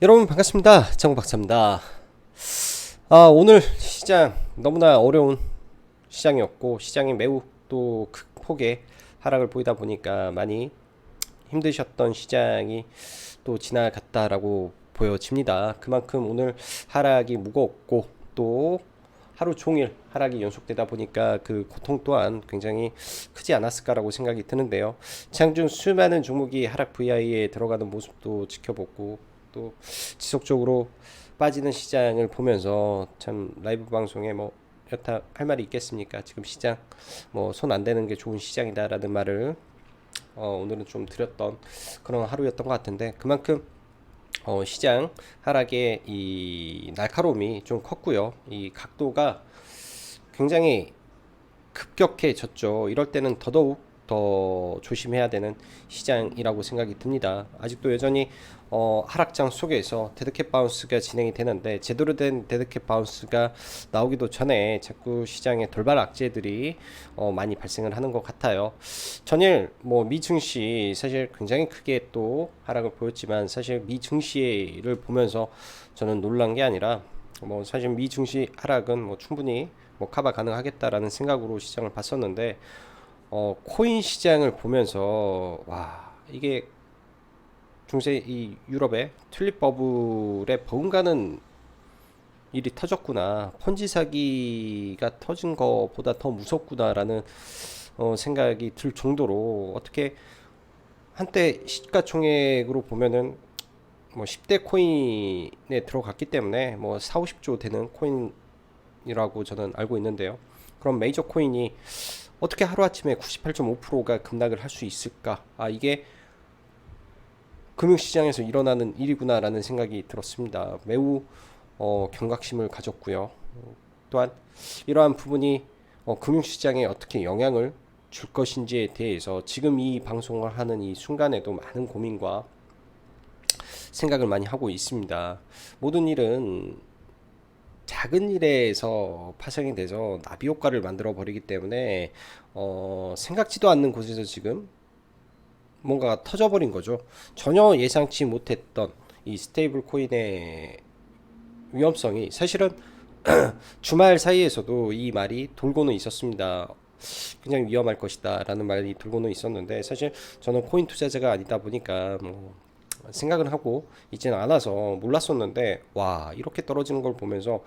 여러분 반갑습니다. 정박사입니다. 오늘 시장 너무나 어려운 시장이었고 시장이 매우 또 극폭의 하락을 보이다 보니까 많이 힘드셨던 시장이 또 지나갔다라고 보여집니다. 그만큼 오늘 하락이 무겁고 또 하루 종일 하락이 연속되다 보니까 그 고통 또한 굉장히 크지 않았을까라고 생각이 드는데요. 장중 수많은 종목이 하락 VI에 들어가는 모습도 지켜보고 또 지속적으로 빠지는 시장을 보면서 참 라이브 방송에 뭐 여타 할 말이 있겠습니까? 지금 시장 뭐 손 안 대는 게 좋은 시장이다라는 말을 오늘은 좀 드렸던 그런 하루였던 것 같은데 그만큼 시장 하락의 이 날카로움이 좀 컸고요. 이 각도가 굉장히 급격해졌죠. 이럴 때는 더더욱 더 조심해야 되는 시장이라고 생각이 듭니다. 아직도 여전히 하락장 속에서 데드캣 바운스가 진행이 되는데 제대로 된 데드캣 바운스가 나오기도 전에 자꾸 시장에 돌발 악재들이 많이 발생을 하는 것 같아요. 전일 뭐 미 증시 사실 굉장히 크게 또 하락을 보였지만 사실 미 증시를 보면서 저는 놀란 게 아니라 뭐 사실 미 증시 하락은 뭐 충분히 뭐 커버 가능하겠다라는 생각으로 시장을 봤었는데 코인 시장을 보면서 와 이게 중세 이 유럽의 튤립 버블에 버금가는 일이 터졌구나, 펀지 사기가 터진 것보다 더 무섭구나라는 생각이 들 정도로 어떻게 한때 시가총액으로 보면은 뭐 10대 코인에 들어갔기 때문에 뭐 4, 50조 되는 코인이라고 저는 알고 있는데요. 그럼 메이저 코인이 어떻게 하루아침에 98.5%가 급락을 할 수 있을까? 이게 금융시장에서 일어나는 일이구나라는 생각이 들었습니다. 매우 경각심을 가졌고요. 또한 이러한 부분이 금융시장에 어떻게 영향을 줄 것인지에 대해서 지금 이 방송을 하는 이 순간에도 많은 고민과 생각을 많이 하고 있습니다. 모든 일은 작은 일에서 파생이 돼서 나비 효과를 만들어 버리기 때문에 생각지도 않는 곳에서 지금 뭔가 터져버린 거죠. 전혀 예상치 못했던 이 스테이블 코인의 위험성이 사실은 주말 사이에서도 이 말이 돌고는 있었습니다. 굉장히 위험할 것이다 라는 말이 돌고는 있었는데 사실 저는 코인 투자자가 아니다 보니까 뭐 생각을 하고 있지는 않아서 몰랐었는데 와 이렇게 떨어지는 걸 보면서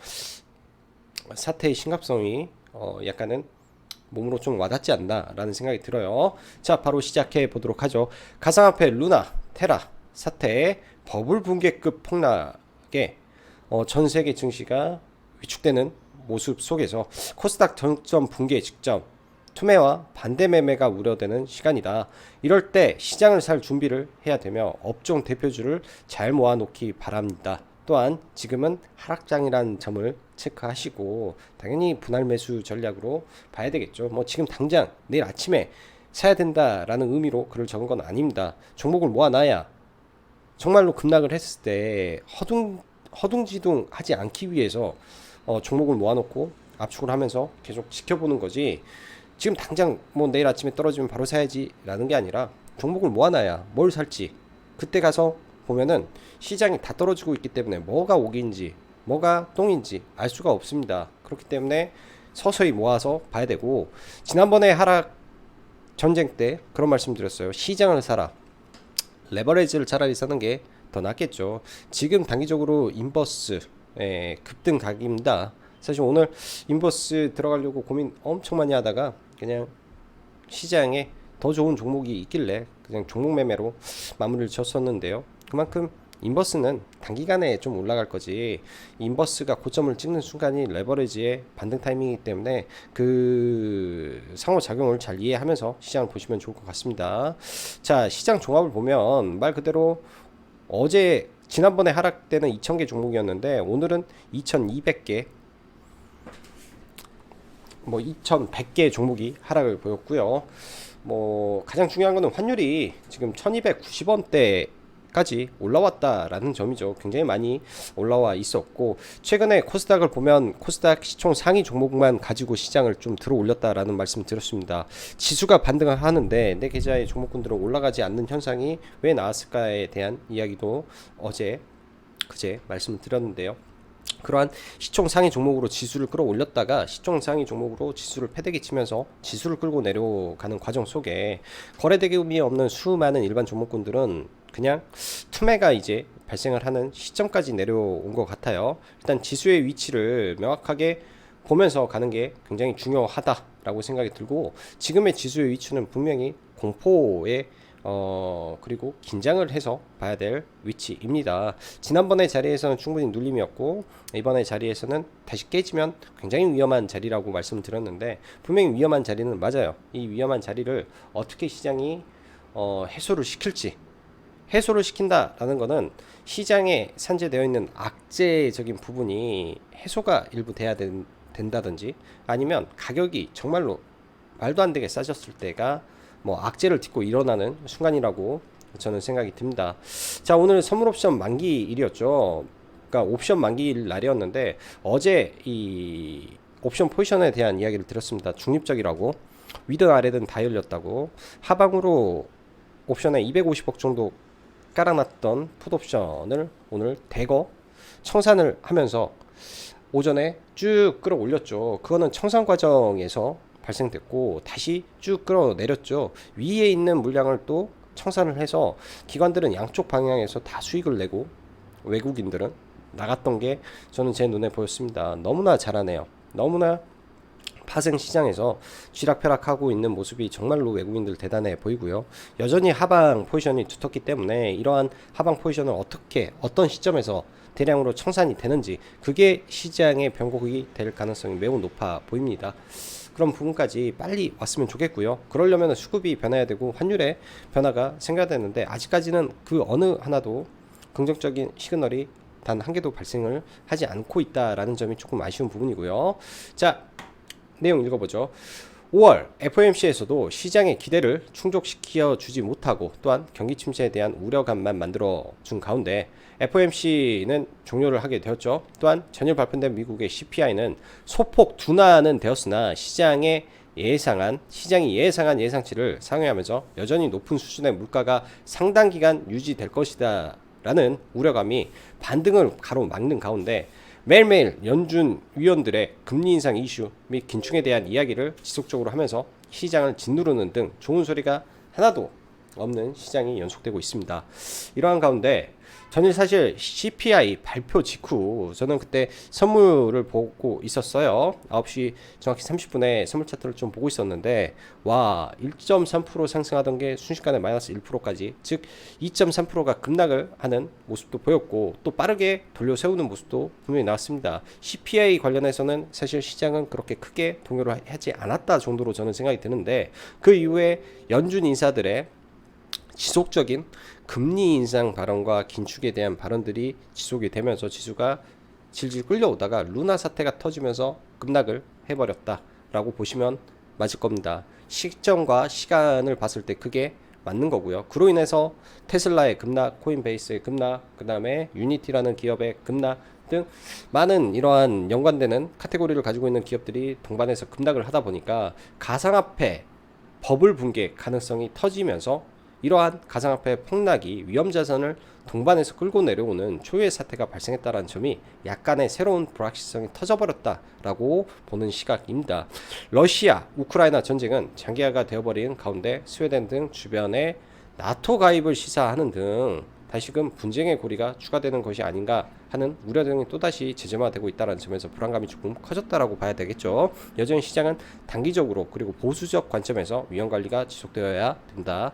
사태의 심각성이 약간은 몸으로 좀 와닿지 않나 라는 생각이 들어요. 자 바로 시작해 보도록 하죠. 가상화폐 루나 테라 사태의 버블 붕괴급 폭락에 전 세계 증시가 위축되는 모습 속에서 코스닥 정점 붕괴 직전 투매와 반대 매매가 우려되는 시간이다. 이럴 때 시장을 살 준비를 해야 되며 업종 대표주를 잘 모아놓기 바랍니다. 또한 지금은 하락장이라는 점을 체크하시고 당연히 분할 매수 전략으로 봐야 되겠죠. 뭐 지금 당장 내일 아침에 사야 된다라는 의미로 글을 적은 건 아닙니다. 종목을 모아놔야 정말로 급락을 했을 때 허둥지둥 하지 않기 위해서 종목을 모아놓고 압축을 하면서 계속 지켜보는 거지. 지금 당장 뭐 내일 아침에 떨어지면 바로 사야지 라는 게 아니라 종목을 모아놔야 뭘 살지 그때 가서 보면은 시장이 다 떨어지고 있기 때문에 뭐가 오기인지 뭐가 똥인지 알 수가 없습니다. 그렇기 때문에 서서히 모아서 봐야 되고 지난번에 하락 전쟁 때 그런 말씀 드렸어요. 시장을 사라. 레버리지를 차라리 사는 게 더 낫겠죠. 지금 단기적으로 인버스 급등 각입니다. 사실 오늘 인버스 들어가려고 고민 엄청 많이 하다가 그냥 시장에 더 좋은 종목이 있길래 그냥 종목 매매로 마무리를 졌었는데요. 그만큼 인버스는 단기간에 좀 올라갈 거지 인버스가 고점을 찍는 순간이 레버리지의 반등 타이밍이기 때문에 그 상호작용을 잘 이해하면서 시장을 보시면 좋을 것 같습니다. 자 시장 종합을 보면 말 그대로 어제 지난번에 하락 때는 2000개 종목이었는데 오늘은 2200개 뭐 2100개 종목이 하락을 보였고요. 뭐 가장 중요한 거는 환율이 지금 1290원대까지 올라왔다라는 점이죠. 굉장히 많이 올라와 있었고 최근에 코스닥을 보면 코스닥 시총 상위 종목만 가지고 시장을 좀 들어 올렸다라는 말씀 드렸습니다. 지수가 반등을 하는데 내 계좌의 종목군들은 올라가지 않는 현상이 왜 나왔을까에 대한 이야기도 어제 그제 말씀을 드렸는데요. 그러한 시총 상위 종목으로 지수를 끌어올렸다가 시총 상위 종목으로 지수를 패대기 치면서 지수를 끌고 내려가는 과정 속에 거래대금이 없는 수많은 일반 종목군들은 그냥 투매가 이제 발생을 하는 시점까지 내려온 것 같아요. 일단 지수의 위치를 명확하게 보면서 가는 게 굉장히 중요하다라고 생각이 들고, 지금의 지수의 위치는 분명히 공포의 그리고 긴장을 해서 봐야 될 위치입니다. 지난번의 자리에서는 충분히 눌림이었고, 이번의 자리에서는 다시 깨지면 굉장히 위험한 자리라고 말씀을 드렸는데, 분명히 위험한 자리는 맞아요. 이 위험한 자리를 어떻게 시장이 해소를 시킬지, 해소를 시킨다라는 것은 시장에 산재되어 있는 악재적인 부분이 해소가 일부 된다든지, 아니면 가격이 정말로 말도 안 되게 싸졌을 때가 뭐 악재를 딛고 일어나는 순간이라고 저는 생각이 듭니다. 자, 오늘 선물 옵션 만기일이었죠. 그러니까 옵션 만기일 날이었는데, 어제 이 옵션 포지션에 대한 이야기를 드렸습니다. 중립적이라고, 위든 아래든 다 열렸다고. 하방으로 옵션에 250억 정도 깔아놨던 풋옵션을 오늘 대거 청산을 하면서 오전에 쭉 끌어올렸죠. 그거는 청산 과정에서 발생됐고 다시 쭉 끌어내렸죠. 위에 있는 물량을 또 청산을 해서 기관들은 양쪽 방향에서 다 수익을 내고, 외국인들은 나갔던 게 저는 제 눈에 보였습니다. 너무나 잘하네요. 너무나 파생 시장에서 쥐락펴락하고 있는 모습이 정말로 외국인들 대단해 보이고요. 여전히 하방 포지션이 두텁기 때문에 이러한 하방 포지션을 어떻게 어떤 시점에서 대량으로 청산이 되는지, 그게 시장의 변곡이 될 가능성이 매우 높아 보입니다. 그런 부분까지 빨리 왔으면 좋겠고요. 그러려면 수급이 변해야 되고 환율의 변화가 생겨야 되는데, 아직까지는 그 어느 하나도 긍정적인 시그널이 단 한 개도 발생을 하지 않고 있다라는 점이 조금 아쉬운 부분이고요. 자, 내용 읽어보죠. 5월 FOMC에서도 시장의 기대를 충족시켜 주지 못하고, 또한 경기 침체에 대한 우려감만 만들어 준 가운데 FOMC는 종료를 하게 되었죠. 또한 전일 발표된 미국의 CPI는 소폭 둔화는 되었으나 시장이 예상한 예상치를 상회하면서 여전히 높은 수준의 물가가 상당 기간 유지될 것이다 라는 우려감이 반등을 가로막는 가운데, 매일매일 연준 위원들의 금리 인상 이슈 및 긴축에 대한 이야기를 지속적으로 하면서 시장을 짓누르는 등 좋은 소리가 하나도 없는 시장이 연속되고 있습니다. 이러한 가운데 전일 사실 CPI 발표 직후 저는 그때 선물을 보고 있었어요. 9시 정확히 30분에 선물 차트를 좀 보고 있었는데, 와, 1.3% 상승하던 게 순식간에 마이너스 1%까지, 즉 2.3%가 급락을 하는 모습도 보였고, 또 빠르게 돌려 세우는 모습도 분명히 나왔습니다. CPI 관련해서는 사실 시장은 그렇게 크게 동요를 하지 않았다 정도로 저는 생각이 드는데, 그 이후에 연준 인사들의 지속적인 금리 인상 발언과 긴축에 대한 발언들이 지속이 되면서 지수가 질질 끌려오다가 루나 사태가 터지면서 급락을 해버렸다라고 보시면 맞을 겁니다. 시점과 시간을 봤을 때 그게 맞는 거고요. 그로 인해서 테슬라의 급락, 코인베이스의 급락, 그 다음에 유니티라는 기업의 급락 등 많은 이러한 연관되는 카테고리를 가지고 있는 기업들이 동반해서 급락을 하다 보니까 가상화폐 버블 붕괴 가능성이 터지면서, 이러한 가상화폐 폭락이 위험자산을 동반해서 끌고 내려오는 초유의 사태가 발생했다는 점이 약간의 새로운 불확실성이 터져버렸다라고 보는 시각입니다. 러시아, 우크라이나 전쟁은 장기화가 되어버린 가운데 스웨덴 등 주변에 나토 가입을 시사하는 등 다시금 분쟁의 고리가 추가되는 것이 아닌가 하는 우려 등이 또다시 재점화되고 있다는 점에서 불안감이 조금 커졌다라고 봐야 되겠죠. 여전히 시장은 단기적으로 그리고 보수적 관점에서 위험관리가 지속되어야 된다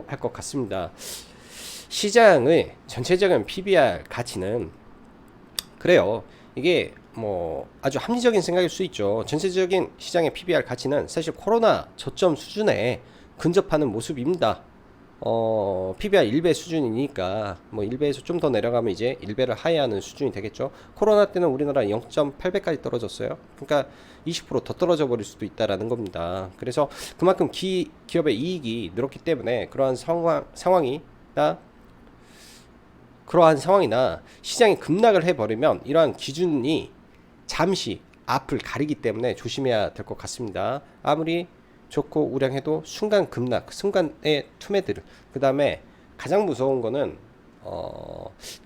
할 것 같습니다. 시장의 전체적인 PBR 가치는 그래요. 이게 뭐 아주 합리적인 생각일 수 있죠. 전체적인 시장의 PBR 가치는 사실 코로나 저점 수준에 근접하는 모습입니다. PBR 1배 수준이니까 뭐 1배에서 좀 더 내려가면 이제 1배를 하회하는 수준이 되겠죠. 코로나 때는 우리나라 0.8배까지 떨어졌어요. 그러니까 20%더 떨어져 버릴 수도 있다라는 겁니다. 그래서 그만큼 기업의 이익이 늘었기 때문에 그러한 상황이나 시장이 급락을 해버리면 이러한 기준이 잠시 앞을 가리기 때문에 조심해야 될 것 같습니다. 아무리 좋고 우량해도 순간 급락, 순간의 투매들, 그 다음에 가장 무서운 거는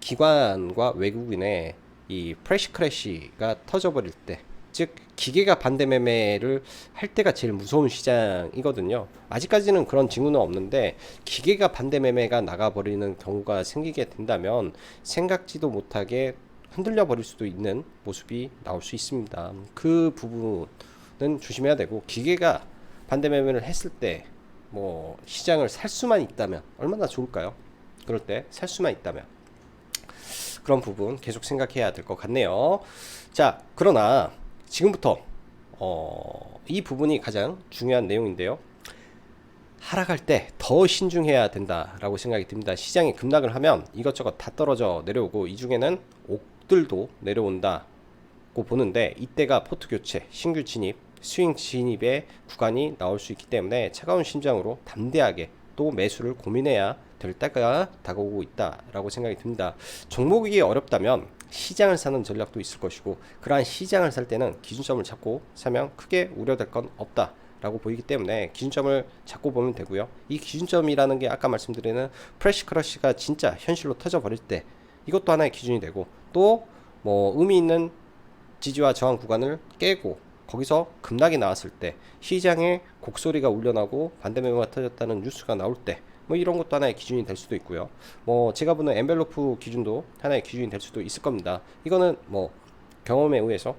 기관과 외국인의 이 프레시 크래시가 터져버릴 때, 즉 기계가 반대 매매를 할 때가 제일 무서운 시장이거든요. 아직까지는 그런 징후는 없는데 기계가 반대 매매가 나가버리는 경우가 생기게 된다면 생각지도 못하게 흔들려 버릴 수도 있는 모습이 나올 수 있습니다. 그 부분은 조심해야 되고, 기계가 반대 매매를 했을 때 뭐 시장을 살 수만 있다면 얼마나 좋을까요? 그럴 때 살 수만 있다면 그런 부분 계속 생각해야 될 것 같네요. 자, 그러나 지금부터 이 부분이 가장 중요한 내용인데요. 하락할 때 더 신중해야 된다라고 생각이 듭니다. 시장이 급락을 하면 이것저것 다 떨어져 내려오고, 이 중에는 옥들도 내려온다고 보는데, 이때가 포트 교체, 신규 진입, 스윙 진입의 구간이 나올 수 있기 때문에 차가운 심장으로 담대하게 또 매수를 고민해야 될 때가 다가오고 있다라고 생각이 듭니다. 종목이 어렵다면 시장을 사는 전략도 있을 것이고, 그러한 시장을 살 때는 기준점을 잡고 사면 크게 우려될 건 없다 라고 보이기 때문에 기준점을 잡고 보면 되고요. 이 기준점이라는 게 아까 말씀드리는 프레시 크러쉬가 진짜 현실로 터져 버릴 때, 이것도 하나의 기준이 되고, 또 뭐 의미 있는 지지와 저항 구간을 깨고 거기서 급락이 나왔을 때, 시장에 곡소리가 울려나고 반대 매매가 터졌다는 뉴스가 나올 때, 뭐 이런 것도 하나의 기준이 될 수도 있고요. 뭐 제가 보는 엔벨로프 기준도 하나의 기준이 될 수도 있을 겁니다. 이거는 뭐 경험에 의해서,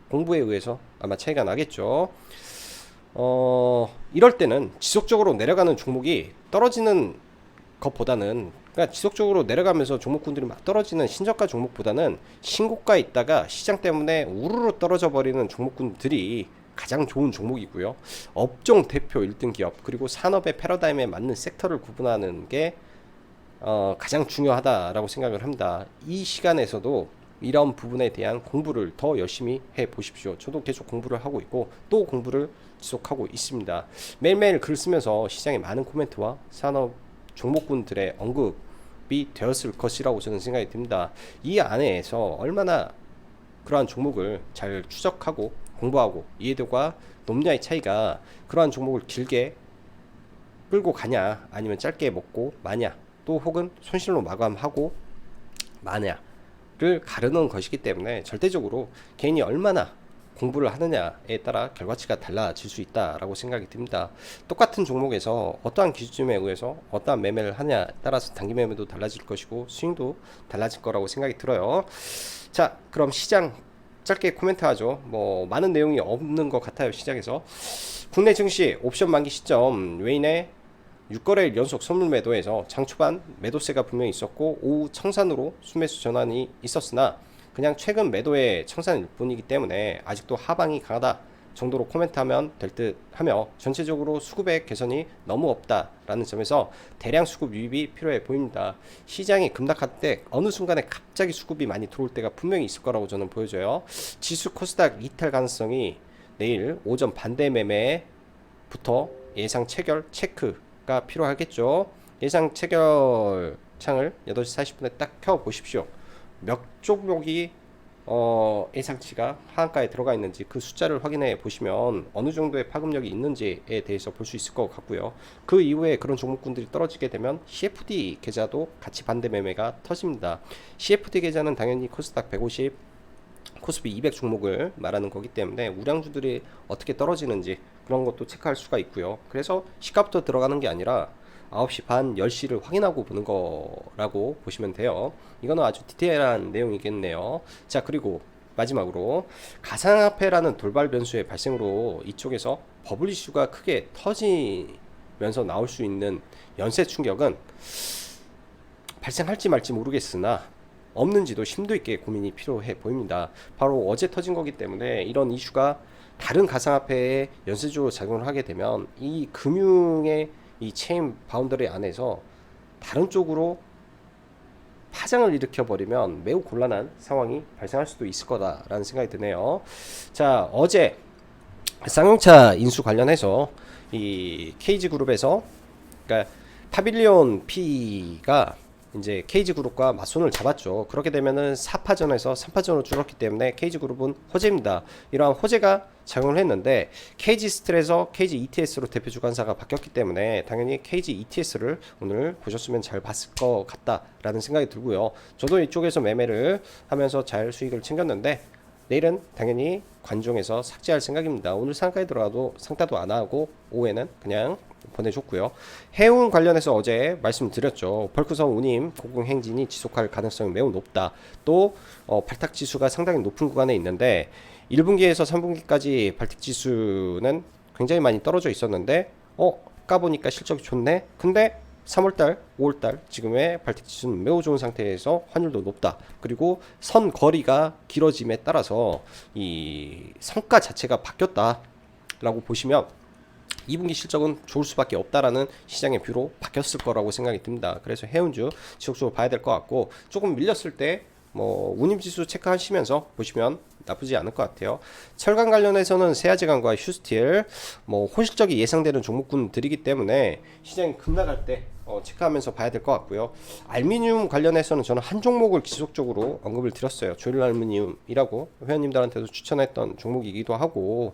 공부에 의해서 아마 차이가 나겠죠. 이럴 때는 지속적으로 내려가는 종목이 떨어지는 것보다는, 그러니까 지속적으로 내려가면서 종목군들이 막 떨어지는 신저가 종목보다는 신고가에 있다가 시장 때문에 우르르 떨어져 버리는 종목군들이 가장 좋은 종목이고요. 업종 대표 1등 기업, 그리고 산업의 패러다임에 맞는 섹터를 구분하는 게 가장 중요하다라고 생각을 합니다. 이 시간에서도 이런 부분에 대한 공부를 더 열심히 해 보십시오. 저도 계속 공부를 하고 있고 또 공부를 지속하고 있습니다. 매일매일 글 쓰면서 시장에 많은 코멘트와 산업 종목군들의 언급이 되었을 것이라고 저는 생각이 듭니다. 이 안에서 얼마나 그러한 종목을 잘 추적하고 공부하고 이해도가 높냐의 차이가, 그러한 종목을 길게 끌고 가냐 아니면 짧게 먹고 마냐, 또 혹은 손실로 마감하고 마냐를 가르는 것이기 때문에, 절대적으로 개인이 얼마나 공부를 하느냐에 따라 결과치가 달라질 수 있다라고 생각이 듭니다. 똑같은 종목에서 어떠한 기준점에 의해서 어떠한 매매를 하냐에 따라서 단기 매매도 달라질 것이고 스윙도 달라질 거라고 생각이 들어요. 자, 그럼 시장 짧게 코멘트 하죠. 뭐 많은 내용이 없는 것 같아요. 시장에서 국내 증시 옵션 만기 시점 외인의 6거래일 연속 선물 매도에서 장 초반 매도세가 분명히 있었고, 오후 청산으로 순매수 전환이 있었으나 그냥 최근 매도의 청산일 뿐이기 때문에 아직도 하방이 강하다 정도로 코멘트하면 될 듯 하며, 전체적으로 수급의 개선이 너무 없다라는 점에서 대량 수급 유입이 필요해 보입니다. 시장이 급락할 때 어느 순간에 갑자기 수급이 많이 들어올 때가 분명히 있을 거라고 저는 보여져요. 지수 코스닥 이탈 가능성이 내일 오전 반대 매매부터 예상 체결 체크가 필요하겠죠. 예상 체결 창을 8시 40분에 딱 켜 보십시오. 몇 종목이 예상치가 하한가에 들어가 있는지 그 숫자를 확인해 보시면 어느 정도의 파급력이 있는지에 대해서 볼 수 있을 것 같고요. 그 이후에 그런 종목군들이 떨어지게 되면 CFD 계좌도 같이 반대 매매가 터집니다. CFD 계좌는 당연히 코스닥 150, 코스피 200 종목을 말하는 거기 때문에 우량주들이 어떻게 떨어지는지 그런 것도 체크할 수가 있고요. 그래서 시가부터 들어가는 게 아니라 9시 반, 10시를 확인하고 보는 거라고 보시면 돼요. 이거는 아주 디테일한 내용이겠네요. 자, 그리고 마지막으로 가상화폐라는 돌발 변수의 발생으로 이쪽에서 버블 이슈가 크게 터지면서 나올 수 있는 연쇄 충격은 발생할지 말지 모르겠으나 없는지도 심도 있게 고민이 필요해 보입니다. 바로 어제 터진 거기 때문에 이런 이슈가 다른 가상화폐에 연쇄적으로 작용을 하게 되면 이 금융의 이 체인 바운더리 안에서 다른 쪽으로 파장을 일으켜 버리면 매우 곤란한 상황이 발생할 수도 있을 거다라는 생각이 드네요. 자, 어제 쌍용차 인수 관련해서 이 KG그룹에서, 그러니까 파빌리온 P가 이제 KG그룹과 맞손을 잡았죠. 그렇게 되면은 4파전에서 3파전으로 줄었기 때문에 KG그룹은 호재입니다. 이러한 호재가 작용을 했는데 KG스틸에서 KG ETS로 대표 주관사가 바뀌었기 때문에 당연히 KG ETS를 오늘 보셨으면 잘 봤을 것 같다라는 생각이 들고요. 저도 이쪽에서 매매를 하면서 잘 수익을 챙겼는데 내일은 당연히 관종에서 삭제할 생각입니다. 오늘 상가에 들어가도 상따도 안 하고 오후에는 그냥 보내줬고요. 해운 관련해서 어제 말씀드렸죠. 벌크성 운임 고공행진이 지속할 가능성이 매우 높다. 또 발탁지수가 상당히 높은 구간에 있는데 1분기에서 3분기까지 발탁지수는 굉장히 많이 떨어져 있었는데 까보니까 실적이 좋네. 근데 3월달, 5월달 지금의 발탁지수는 매우 좋은 상태에서 환율도 높다. 그리고 선 거리가 길어짐에 따라서 이 성과 자체가 바뀌었다라고 보시면 2분기 실적은 좋을 수밖에 없다라는 시장의 뷰로 바뀌었을 거라고 생각이 듭니다. 그래서 해운주 지속적으로 봐야 될 것 같고 조금 밀렸을 때 뭐 운임지수 체크하시면서 보시면 나쁘지 않을 것 같아요. 철강 관련해서는 세아제강과 휴스틸 뭐 호실적이 예상되는 종목군들이기 때문에 시장이 급락할 때 체크하면서 봐야 될 것 같고요. 알루미늄 관련해서는 저는 한 종목을 지속적으로 언급을 드렸어요. 조일 알루미늄이라고 회원님들한테도 추천했던 종목이기도 하고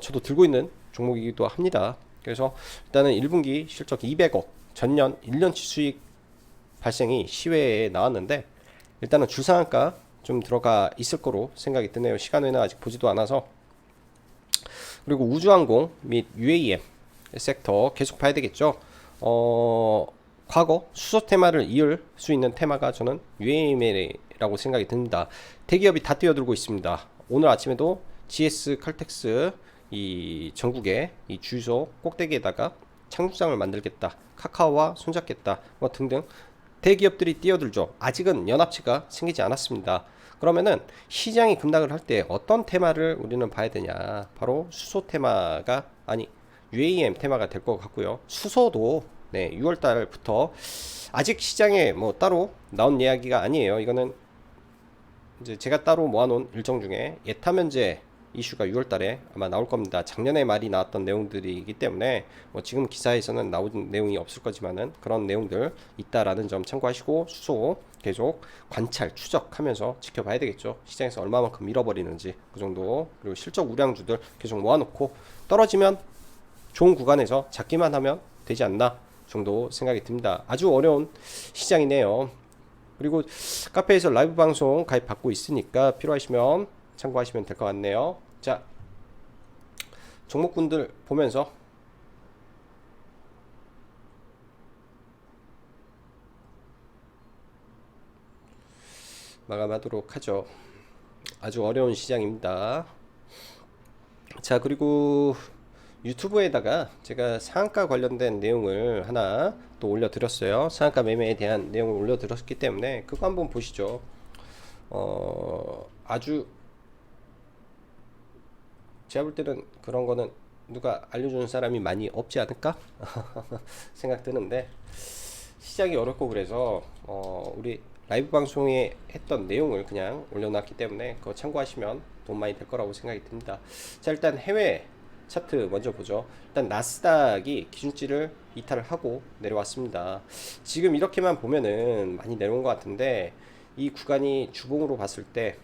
저도 들고 있는 종목이기도 합니다. 그래서 일단은 1분기 실적 200억 전년 1년치 수익 발생이 시외에 나왔는데 일단은 주상한가 좀 들어가 있을 거로 생각이 드네요. 시간 외에는 아직 보지도 않아서. 그리고 우주항공 및 UAM 섹터 계속 봐야 되겠죠. 과거 수소 테마를 이을 수 있는 테마가 저는 UAM이라고 생각이 듭니다. 대기업이 다 뛰어들고 있습니다. 오늘 아침에도 GS 칼텍스 이 전국의 이 주유소 꼭대기에다가 창국장을 만들겠다, 카카오와 손잡겠다 뭐 등등 대기업들이 뛰어들죠. 아직은 연합체가 생기지 않았습니다. 그러면은 시장이 급락을 할 때 어떤 테마를 우리는 봐야 되냐, 바로 수소 테마가 아니 UAM 테마가 될 것 같고요. 수소도 6월달부터 아직 시장에 뭐 따로 나온 이야기가 아니에요. 이거는 이제 제가 따로 모아놓은 일정 중에 예타면제 이슈가 6월달에 아마 나올 겁니다. 작년에 말이 나왔던 내용들이기 때문에 뭐 지금 기사에서는 나온 내용이 없을 거지만은 그런 내용들 있다라는 점 참고하시고 수소 계속 관찰 추적하면서 지켜봐야 되겠죠. 시장에서 얼마만큼 밀어버리는지 그 정도. 그리고 실적 우량주들 계속 모아놓고 떨어지면 좋은 구간에서 잡기만 하면 되지 않나 정도 생각이 듭니다. 아주 어려운 시장이네요. 그리고 카페에서 라이브 방송 가입받고 있으니까 필요하시면 참고하시면 될 것 같네요. 자, 종목군들 보면서 마감하도록 하죠. 아주 어려운 시장입니다. 자, 그리고 유튜브에다가 제가 상한가 관련된 내용을 하나 또 올려드렸어요. 상한가 매매에 대한 내용을 올려드렸기 때문에 그거 한번 보시죠. 아주 제가 볼 때는 그런 거는 누가 알려주는 사람이 많이 없지 않을까 생각 드는데 시장이 어렵고 그래서 우리 라이브 방송에 했던 내용을 그냥 올려놨기 때문에 그거 참고하시면 돈 많이 될 거라고 생각이 듭니다. 자, 일단 해외 차트 먼저 보죠. 일단 나스닥이 기준치를 이탈을 하고 내려왔습니다. 지금 이렇게만 보면은 많이 내려온 것 같은데 이 구간이 주봉으로 봤을 때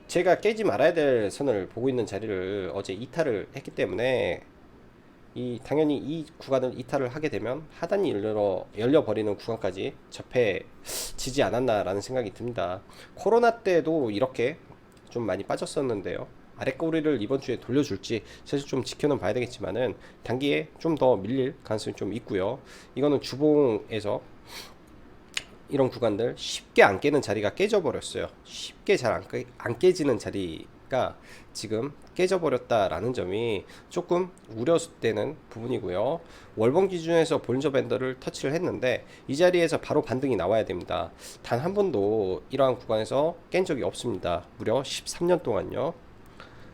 제가 깨지 말아야 될 선을 보고 있는 자리를 어제 이탈을 했기 때문에 당연히 이 구간을 이탈을 하게 되면 하단이 열려버리는 구간까지 접해지지 않았나라는 생각이 듭니다. 코로나 때도 이렇게 좀 많이 빠졌었는데요. 아랫꼬리를 이번 주에 돌려줄지 사실 좀 지켜는 봐야 되겠지만은 단기에 좀 더 밀릴 가능성이 좀 있고요. 이거는 주봉에서 이런 구간들 쉽게 안 깨는 자리가 깨져버렸어요. 쉽게 잘 안 깨지는 자리가 지금 깨져버렸다라는 점이 조금 우려되는 부분이고요. 월봉 기준에서 볼린저 밴더를 터치를 했는데 이 자리에서 바로 반등이 나와야 됩니다. 단 한 번도 이러한 구간에서 깬 적이 없습니다. 무려 13년 동안요.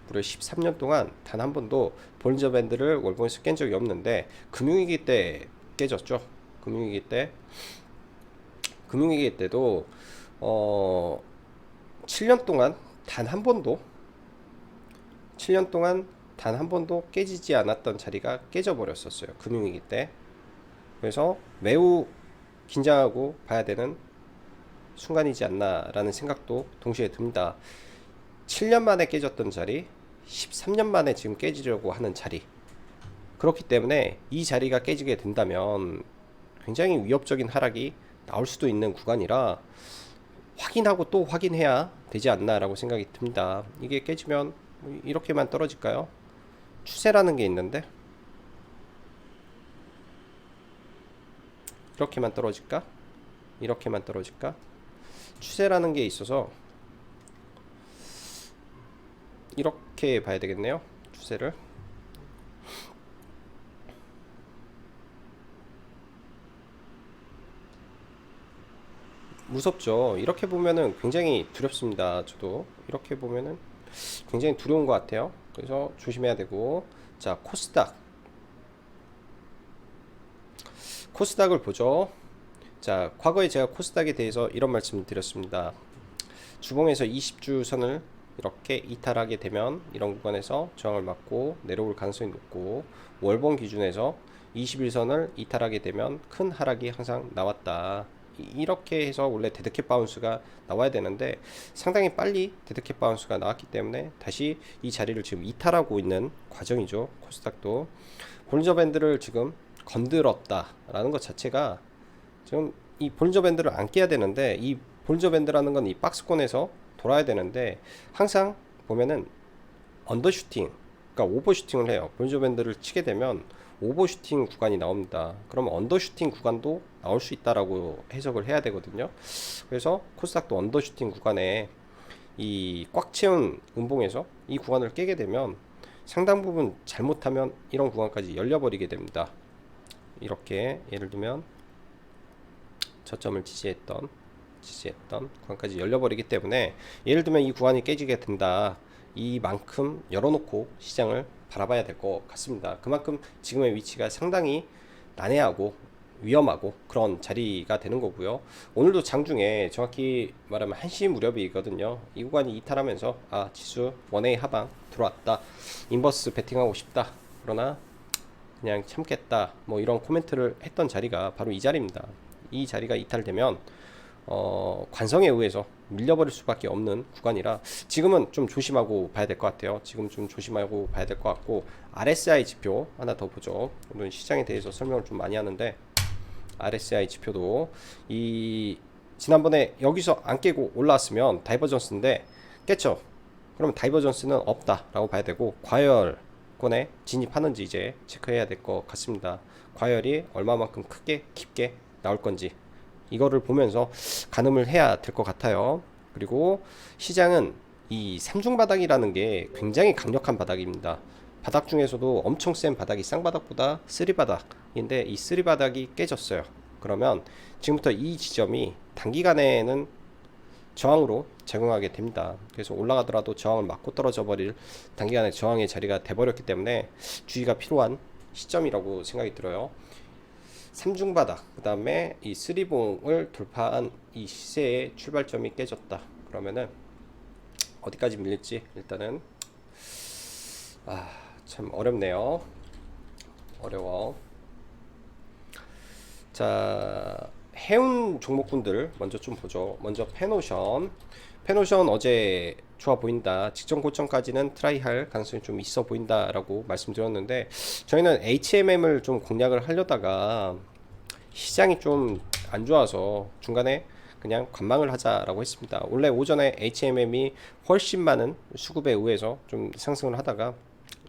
무려 13년 동안 단 한 번도 볼린저 밴드를 월봉에서 깬 적이 없는데 금융위기 때 깨졌죠. 금융위기 때도 7년 동안 단 한 번도 깨지지 않았던 자리가 깨져 버렸었어요. 금융위기 때. 그래서 매우 긴장하고 봐야 되는 순간이지 않나라는 생각도 동시에 듭니다. 7년 만에 깨졌던 자리, 13년 만에 지금 깨지려고 하는 자리. 그렇기 때문에 이 자리가 깨지게 된다면 굉장히 위협적인 하락이 나올 수도 있는 구간이라 확인하고 또 확인해야 되지 않나라고 생각이 듭니다. 이게 깨지면 이렇게만 떨어질까요? 추세라는 게 있는데 이렇게만 떨어질까? 이렇게만 떨어질까? 추세라는 게 있어서 이렇게 봐야 되겠네요. 추세를. 무섭죠. 이렇게 보면은 굉장히 두렵습니다. 저도 이렇게 보면은 굉장히 두려운 것 같아요. 그래서 조심해야 되고, 자, 코스닥을 보죠. 자, 과거에 제가 코스닥에 대해서 이런 말씀을 드렸습니다. 주봉에서 20주 선을 이렇게 이탈하게 되면 이런 구간에서 저항을 맞고 내려올 가능성이 높고, 월봉 기준에서 21선을 이탈하게 되면 큰 하락이 항상 나왔다. 이렇게 해서 원래 데드캣 바운스가 나와야 되는데 상당히 빨리 데드캣 바운스가 나왔기 때문에 다시 이 자리를 지금 이탈하고 있는 과정이죠. 코스닥도 볼린저 밴드를 지금 건드렸다라는 것 자체가 지금 이 볼린저 밴드를 안 깨야 되는데, 이 볼린저 밴드라는 건 이 박스권에서 돌아야 되는데 항상 보면은 언더슈팅, 그러니까 오버슈팅을 해요. 볼린저 밴드를 치게 되면 오버슈팅 구간이 나옵니다. 그러면 언더슈팅 구간도 나올 수 있다라고 해석을 해야 되거든요. 그래서 코스닥도 언더슈팅 구간에 이 꽉 채운 음봉에서 이 구간을 깨게 되면 상당 부분 잘못하면 이런 구간까지 열려버리게 됩니다. 이렇게 예를 들면 저점을 지지했던 구간까지 열려버리기 때문에, 예를 들면 이 구간이 깨지게 된다, 이만큼 열어놓고 시장을 바라봐야 될 것 같습니다. 그만큼 지금의 위치가 상당히 난해하고 위험하고 그런 자리가 되는 거고요. 오늘도 장중에 정확히 말하면 1시 무렵이거든요. 이 구간이 이탈하면서 지수 원웨이 하방 들어왔다, 인버스 베팅하고 싶다, 그러나 그냥 참겠다, 뭐 이런 코멘트를 했던 자리가 바로 이 자리입니다. 이 자리가 이탈되면 관성에 의해서 밀려버릴 수밖에 없는 구간이라 지금은 좀 조심하고 봐야 될 것 같아요. 지금 좀 조심하고 봐야 될 것 같고, RSI 지표 하나 더 보죠. 오늘 시장에 대해서 설명을 좀 많이 하는데 RSI 지표도 이 지난번에 여기서 안 깨고 올라왔으면 다이버전스인데 깼죠. 그러면 다이버전스는 없다라고 봐야 되고, 과열권에 진입하는지 이제 체크해야 될 것 같습니다. 과열이 얼마만큼 크게 깊게 나올 건지 이거를 보면서 가늠을 해야 될 것 같아요. 그리고 시장은 이 삼중바닥이라는 게 굉장히 강력한 바닥입니다. 바닥 중에서도 엄청 센 바닥이 쌍바닥보다 쓰리바닥인데, 이 쓰리바닥이 깨졌어요. 그러면 지금부터 이 지점이 단기간에는 저항으로 작용하게 됩니다. 그래서 올라가더라도 저항을 맞고 떨어져 버릴 단기간의 저항의 자리가 돼버렸기 때문에 주의가 필요한 시점이라고 생각이 들어요. 삼중바닥, 그 다음에 이 쓰리봉을 돌파한 이 시세의 출발점이 깨졌다. 그러면은 어디까지 밀릴지 일단은 참 어렵네요. 어려워. 자, 해운 종목군들 먼저 좀 보죠. 먼저 페노션 어제 좋아 보인다, 직전 고점까지는 트라이 할 가능성이 좀 있어 보인다 라고 말씀드렸는데, 저희는 HMM을 좀 공략을 하려다가 시장이 좀 안 좋아서 중간에 그냥 관망을 하자라고 했습니다. 원래 오전에 HMM이 훨씬 많은 수급에 의해서 좀 상승을 하다가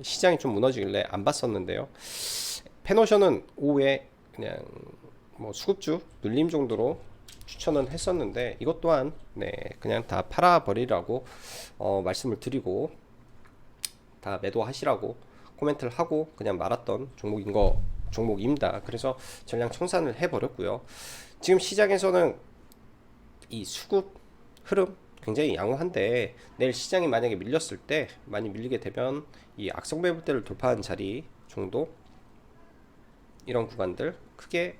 시장이 좀 무너지길래 안 봤었는데요. 페노션은 오후에 그냥 뭐 수급주 눌림 정도로 추천은 했었는데, 이것 또한 그냥 다 팔아버리라고 말씀을 드리고 다 매도하시라고 코멘트를 하고 그냥 말았던 종목입니다. 그래서 전량 청산을 해버렸고요. 지금 시장에서는 이 수급 흐름 굉장히 양호한데, 내일 시장이 만약에 밀렸을 때, 많이 밀리게 되면 이 악성 매물대를 돌파한 자리 정도, 이런 구간들 크게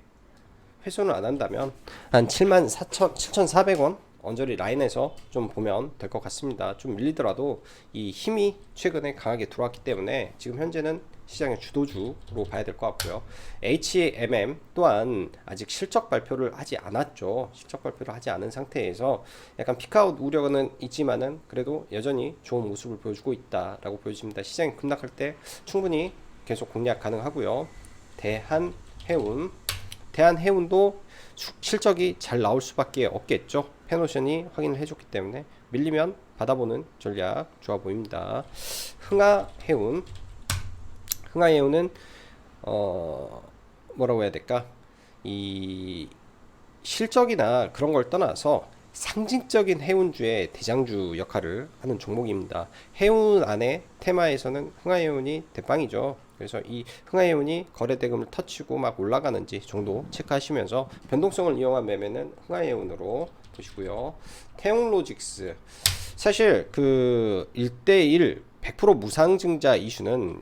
훼손을 안 한다면 한 74,400원 언저리 라인에서 좀 보면 될 것 같습니다. 좀 밀리더라도 이 힘이 최근에 강하게 들어왔기 때문에 지금 현재는 시장의 주도주로 봐야 될 것 같고요. HMM 또한 아직 실적 발표를 하지 않았죠. 실적 발표를 하지 않은 상태에서 약간 피크아웃 우려는 있지만은 그래도 여전히 좋은 모습을 보여주고 있다라고 보여집니다. 시장이 급락할 때 충분히 계속 공략 가능하고요. 대한해운도 실적이 잘 나올 수밖에 없겠죠. 펜오션이 확인을 해줬기 때문에 밀리면 받아보는 전략 좋아 보입니다. 흥하해운은 뭐라고 해야 될까? 이 실적이나 그런 걸 떠나서 상징적인 해운주의 대장주 역할을 하는 종목입니다. 해운 안에 테마에서는 흥하해운이 대빵이죠. 그래서 이 흥하해운이 거래대금을 터치고 막 올라가는지 정도 체크하시면서 변동성을 이용한 매매는 흥하해운으로 보시고요. 태용로직스 사실 그 1대1 100% 무상증자 이슈는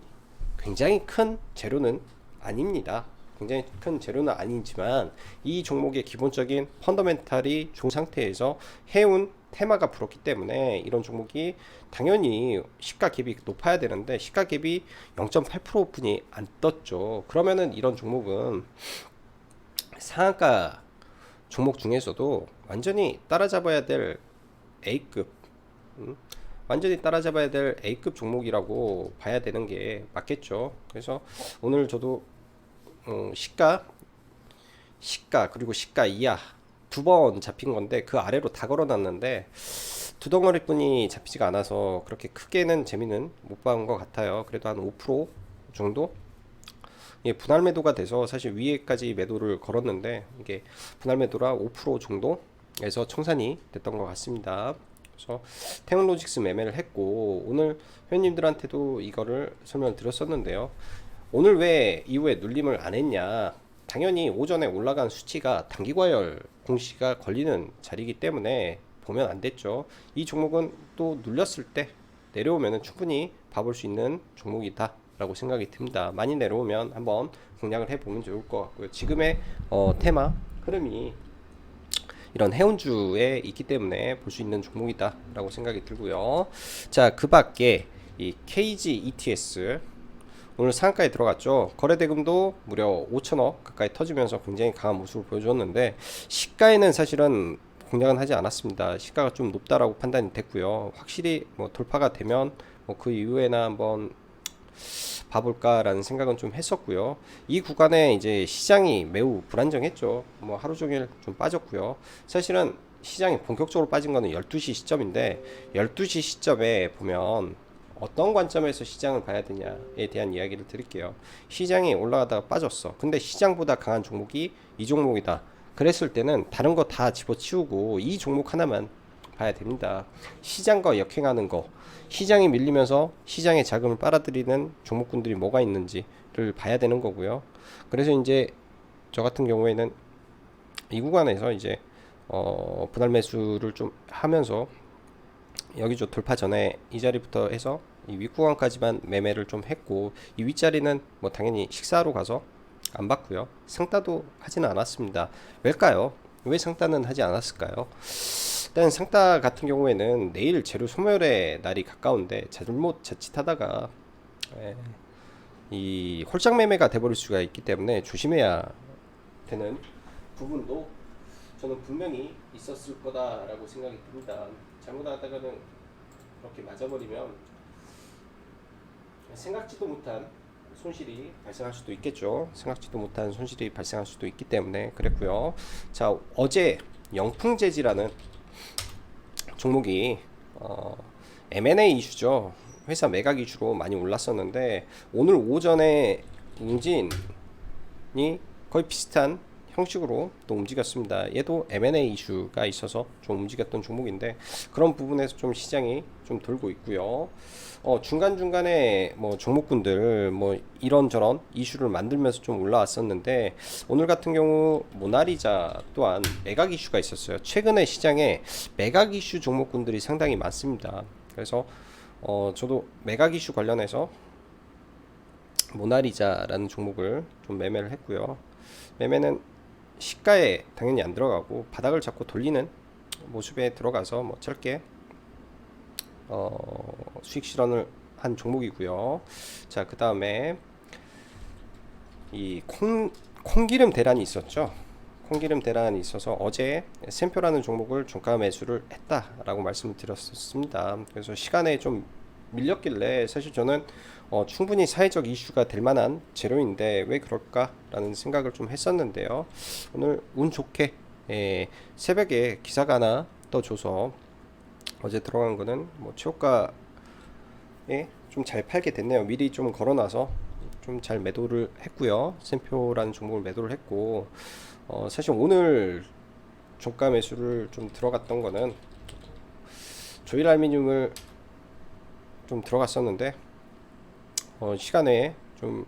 굉장히 큰 재료는 아닙니다. 굉장히 큰 재료는 아니지만 이 종목의 기본적인 펀더멘탈이 좋은 상태에서 해운 테마가 불었기 때문에 이런 종목이 당연히 시가 갭이 높아야 되는데 시가 갭이 0.8%뿐이 안 떴죠. 그러면은 이런 종목은 상한가 종목 중에서도 완전히 따라잡아야 될 A급 완전히 따라잡아야 될 A급 종목이라고 봐야 되는 게 맞겠죠. 그래서 오늘 저도 시가 그리고 시가 이하 두 번 잡힌 건데 그 아래로 다 걸어놨는데 두 덩어리뿐이 잡히지가 않아서 그렇게 크게는 재미는 못 봐온 것 같아요. 그래도 한 5% 정도 예, 분할 매도가 돼서 사실 위에까지 매도를 걸었는데 이게 분할 매도라 5% 정도에서 청산이 됐던 것 같습니다. 그래서 테크놀로직스 매매를 했고 오늘 회원님들한테도 이거를 설명을 드렸었는데요. 오늘 왜 이후에 눌림을 안 했냐? 당연히 오전에 올라간 수치가 단기과열 공시가 걸리는 자리이기 때문에 보면 안 됐죠. 이 종목은 또 눌렸을 때 내려오면 충분히 봐볼 수 있는 종목이다 라고 생각이 듭니다. 많이 내려오면 한번 공략을 해보면 좋을 것 같고요. 지금의 테마 흐름이 이런 해운주에 있기 때문에 볼 수 있는 종목이다 라고 생각이 들고요. 자, 그 밖에 이 KG ETS 오늘 상한가에 들어갔죠. 거래대금도 무려 5천억 가까이 터지면서 굉장히 강한 모습을 보여줬는데 시가에는 사실은 공략은 하지 않았습니다. 시가가 좀 높다라고 판단이 됐고요. 확실히 뭐 돌파가 되면 뭐 그 이후에나 한번 봐볼까라는 생각은 좀 했었고요. 이 구간에 이제 시장이 매우 불안정했죠. 뭐 하루 종일 좀 빠졌고요. 사실은 시장이 본격적으로 빠진 거는 12시 시점인데 12시 시점에 보면 어떤 관점에서 시장을 봐야 되냐에 대한 이야기를 드릴게요. 시장이 올라가다가 빠졌어. 근데 시장보다 강한 종목이 이 종목이다. 그랬을 때는 다른 거 다 집어치우고 이 종목 하나만 봐야 됩니다. 시장과 역행하는 거, 시장이 밀리면서 시장의 자금을 빨아들이는 종목군들이 뭐가 있는지를 봐야 되는 거고요. 그래서 이제 저 같은 경우에는 이 구간에서 이제 분할 매수를 좀 하면서 여기 저 돌파 전에 이 자리부터 해서 이 윗구간까지만 매매를 좀 했고 이 윗자리는 뭐 당연히 식사하러 가서 안 받고요. 상따도 하지는 않았습니다. 왜일까요? 왜 상따는 하지 않았을까요? 일단 상따 같은 경우에는 내일 재료 소멸의 날이 가까운데 잘못 자칫하다가 이 홀짝 매매가 돼버릴 수가 있기 때문에 조심해야 되는 부분도 저는 분명히 있었을 거다라고 생각이 듭니다. 잘못하다가는 그렇게 맞아버리면 생각지도 못한 손실이 발생할 수도 있겠죠. 생각지도 못한 손실이 발생할 수도 있기 때문에 그랬고요. 자, 어제 영풍재지라는 종목이 M&A 이슈죠. 회사 매각 이슈로 많이 올랐었는데 오늘 오전에 웅진이 거의 비슷한 형식으로 또 움직였습니다. 얘도 M&A 이슈가 있어서 좀 움직였던 종목인데 그런 부분에서 좀 시장이 좀 돌고 있고요. 중간중간에 뭐 종목군들 뭐 이런저런 이슈를 만들면서 좀 올라왔었는데 오늘 같은 경우 모나리자 또한 매각 이슈가 있었어요. 최근에 시장에 매각 이슈 종목군들이 상당히 많습니다. 그래서 저도 매각 이슈 관련해서 모나리자라는 종목을 좀 매매를 했고요. 매매는 시가에 당연히 안 들어가고 바닥을 잡고 돌리는 모습에 들어가서 뭐 짧게 수익 실현을 한 종목이고요. 자, 그 다음에 이 콩기름 대란이 있었죠. 콩기름 대란이 있어서 어제 샘표라는 종목을 종가 매수를 했다라고 말씀을 드렸었습니다. 그래서 시간에 좀 밀렸길래 사실 저는 충분히 사회적 이슈가 될 만한 재료인데 왜 그럴까라는 생각을 좀 했었는데요. 오늘 운 좋게 새벽에 기사가 하나 떠줘서 어제 들어간 거는 뭐 최고가에 좀 잘 팔게 됐네요. 미리 좀 걸어놔서 좀 잘 매도를 했고요. 샘표라는 종목을 매도를 했고 사실 오늘 종가 매수를 좀 들어갔던 거는 조일알미늄을 좀 들어갔었는데 시간에 좀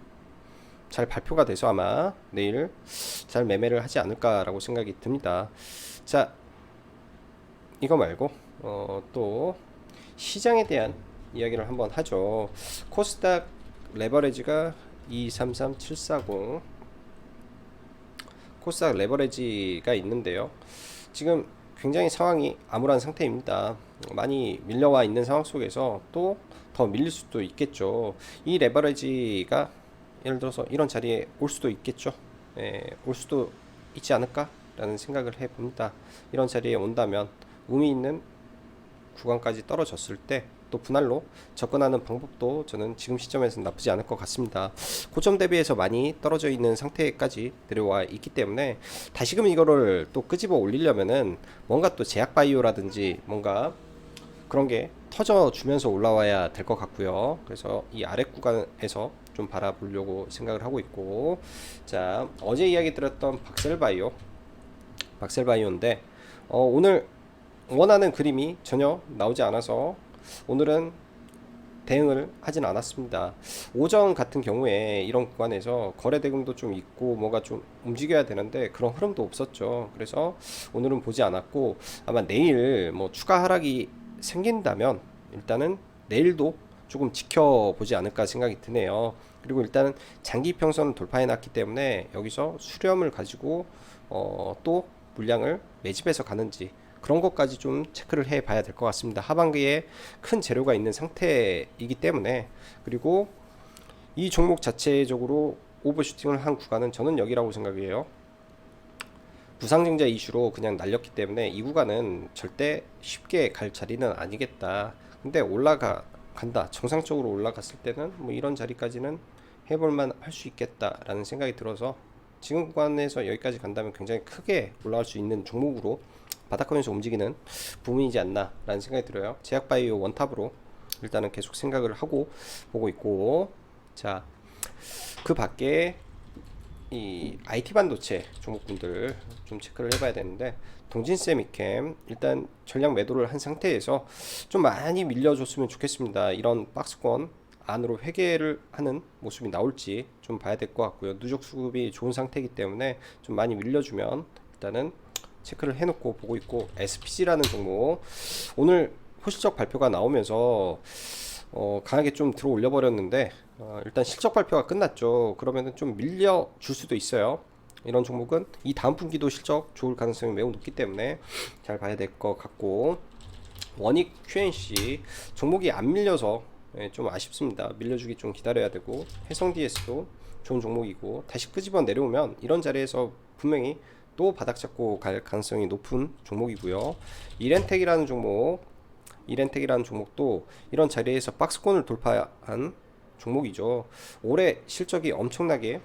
잘 발표가 돼서 아마 내일 잘 매매를 하지 않을까라고 생각이 듭니다. 자, 이거 말고 또 시장에 대한 이야기를 한번 하죠. 코스닥 레버리지가 233740 코스닥 레버리지가 있는데요. 지금 굉장히 상황이 암울한 상태입니다. 많이 밀려와 있는 상황 속에서 또 더 밀릴 수도 있겠죠. 이 레버리지가 예를 들어서 이런 자리에 올 수도 있겠죠. 올 수도 있지 않을까 라는 생각을 해봅니다. 이런 자리에 온다면 의미 있는 구간까지 떨어졌을 때 또 분할로 접근하는 방법도 저는 지금 시점에서는 나쁘지 않을 것 같습니다. 고점 대비해서 많이 떨어져 있는 상태까지 내려와 있기 때문에 다시금 이거를 또 끄집어 올리려면은 뭔가 또 제약 바이오라든지 뭔가 그런 게 터져주면서 올라와야 될 것 같고요. 그래서 이 아래 구간에서 좀 바라보려고 생각을 하고 있고, 자, 어제 이야기 드렸던 박셀바이오인데 오늘 원하는 그림이 전혀 나오지 않아서 오늘은 대응을 하진 않았습니다. 오전 같은 경우에 이런 구간에서 거래 대금도 좀 있고 뭐가 좀 움직여야 되는데 그런 흐름도 없었죠. 그래서 오늘은 보지 않았고 아마 내일 뭐 추가 하락이 생긴다면 일단은 내일도 조금 지켜보지 않을까 생각이 드네요. 그리고 일단은 장기 평선을 돌파해 놨기 때문에 여기서 수렴을 가지고 또 물량을 매집해서 가는지 그런 것까지 좀 체크를 해 봐야 될 것 같습니다. 하반기에 큰 재료가 있는 상태이기 때문에. 그리고 이 종목 자체적으로 오버슈팅을 한 구간은 저는 여기라고 생각해요. 부상증자 이슈로 그냥 날렸기 때문에 이 구간은 절대 쉽게 갈 자리는 아니겠다. 근데 간다 정상적으로 올라갔을 때는 뭐 이런 자리까지는 해볼만 할 수 있겠다라는 생각이 들어서 지금 구간에서 여기까지 간다면 굉장히 크게 올라갈 수 있는 종목으로 바닥권에서 움직이는 부분이지 않나 라는 생각이 들어요. 제약바이오 원탑으로 일단은 계속 생각을 하고 보고 있고, 자, 그 밖에 이 IT 반도체 종목군들 좀 체크를 해봐야 되는데 동진세미캠 일단 전량 매도를 한 상태에서 좀 많이 밀려줬으면 좋겠습니다. 이런 박스권 안으로 회계를 하는 모습이 나올지 좀 봐야 될 것 같고요. 누적 수급이 좋은 상태이기 때문에 좀 많이 밀려주면 일단은 체크를 해놓고 보고 있고, SPG라는 종목 오늘 호실적 발표가 나오면서 강하게 좀 들어 올려 버렸는데 일단 실적 발표가 끝났죠. 그러면은 좀 밀려 줄 수도 있어요. 이런 종목은 이 다음 분기도 실적 좋을 가능성이 매우 높기 때문에 잘 봐야 될 것 같고, 원익 QNC 종목이 안 밀려서 좀 아쉽습니다. 밀려주기 좀 기다려야 되고, 해성 DS도 좋은 종목이고 다시 끄집어 내려오면 이런 자리에서 분명히 또 바닥 잡고 갈 가능성이 높은 종목이고요. 이렌텍이라는 종목도 이런 자리에서 박스권을 돌파한 종목이죠. 올해 실적이 엄청나게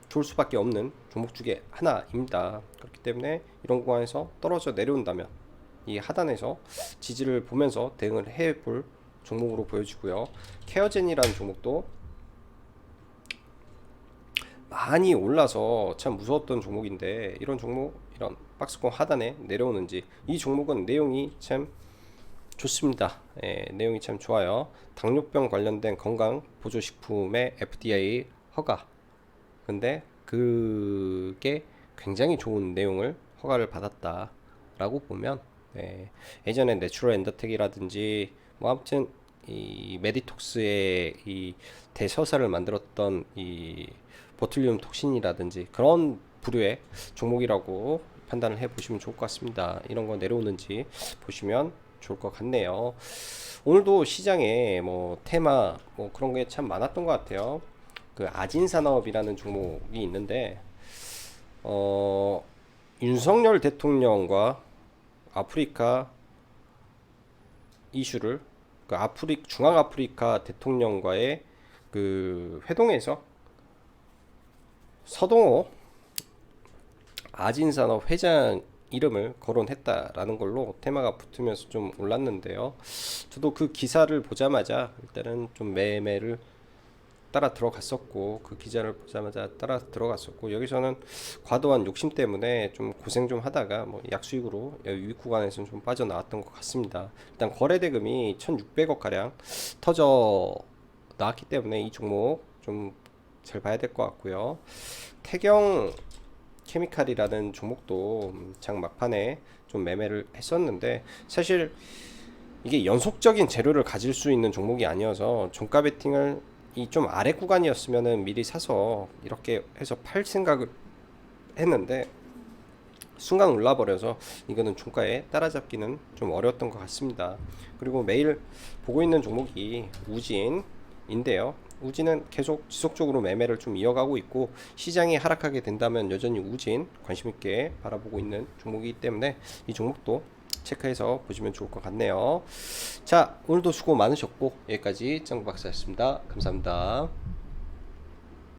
좋을 수밖에 없는 종목 중에 하나입니다. 그렇기 때문에 이런 구간에서 떨어져 내려온다면 이 하단에서 지지를 보면서 대응을 해볼 종목으로 보여지고요. 케어젠이라는 종목도 많이 올라서 참 무서웠던 종목인데 이런 종목, 이런 박스권 하단에 내려오는지, 이 종목은 내용이 참 좋습니다. 내용이 참 좋아요. 당뇨병 관련된 건강 보조식품의 FDA 허가, 근데 그게 굉장히 좋은 내용을 허가를 받았다라고 보면 예전에 내추럴 엔더텍이라든지 뭐 아무튼 이 메디톡스의 이 대서사를 만들었던 이 보툴리움 톡신이라든지 그런 부류의 종목이라고 판단을 해 보시면 좋을 것 같습니다. 이런 거 내려오는지 보시면 좋을 것 같네요. 오늘도 시장에 뭐 테마 뭐 그런 게 참 많았던 것 같아요. 그 아진산업이라는 종목이 있는데 윤석열 대통령과 아프리카 이슈를 그 중앙아프리카 대통령과의 그 회동에서 서동호 아진산업 회장 이름을 거론했다라는 걸로 테마가 붙으면서 좀 올랐는데요. 저도 그 기사를 보자마자 일단은 좀 매매를 따라 들어갔었고, 그 기자를 보자마자 따라 들어갔었고, 여기서는 과도한 욕심 때문에 좀 고생 좀 하다가 뭐 약수익으로 유익 구간에서는 좀 빠져나왔던 것 같습니다. 일단 거래 대금이 1,600억 가량 터져 나왔기 때문에 이 종목 좀 잘 봐야 될 것 같고요. 태경 케미칼이라는 종목도 장 막판에 좀 매매를 했었는데, 사실 이게 연속적인 재료를 가질 수 있는 종목이 아니어서 종가 베팅을 이 좀 아래 구간이었으면은 미리 사서 이렇게 해서 팔 생각을 했는데, 순간 올라버려서 이거는 종가에 따라잡기는 좀 어려웠던 것 같습니다. 그리고 매일 보고 있는 종목이 우진인데요. 우진은 계속 지속적으로 매매를 좀 이어가고 있고, 시장이 하락하게 된다면 여전히 우진 관심 있게 바라보고 있는 종목이기 때문에 이 종목도 체크해서 보시면 좋을 것 같네요. 자, 오늘도 수고 많으셨고 여기까지 짱박사였습니다. 감사합니다.